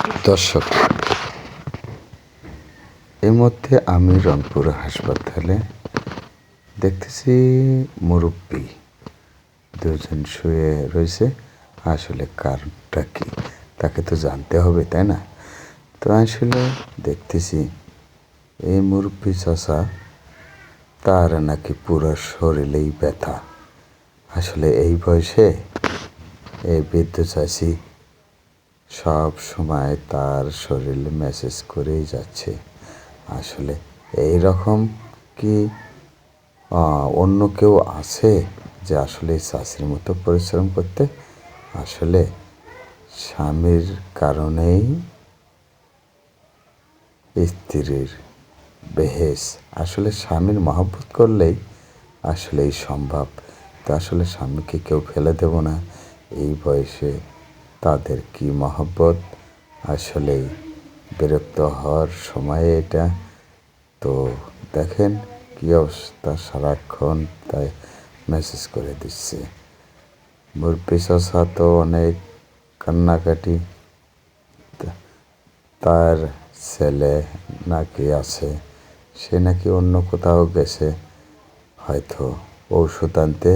দর্শক, এই মধ্যে আমি রংপুর হাসপাতালে দেখতেছি মুরব্বী দুজন শুয়ে রয়েছে। আসলে কারণটা কি তাকে তো জানতে হবে, তাই না? তো আসলে দেখতেছি এই মুরব্বী চাচা, তার নাকি পুরো শরীরেই ব্যথা। আসলে এই বয়সে এই বৃদ্ধ চাষি সব সময় তার শরীরে মেসেজ করেই যাচ্ছে। আসলে এই রকম কি অন্য কেউ আছে যে আসলে চাষির মতো পরিশ্রম করতে? আসলে স্বামীর কারণেই স্ত্রীর বেহেস। আসলে স্বামীর মহব্বত করলেই আসলেই সম্ভব। তো আসলে স্বামীকে কেউ ফেলে দেব না। এই বয়সে তাদের কি মহব্বত! আসলেই বিরক্ত হওয়ার সময় এটা। তো দেখেন কী অবস্থা, সারাক্ষণ তাই মেসেজ করে দিচ্ছে। মুরব্বি চাচা তো অনেক কান্নাকাটি। তার ছেলে নাকি আছে, সে নাকি অন্য কোথাও গেছে হয়তো ঔষধ আনতে।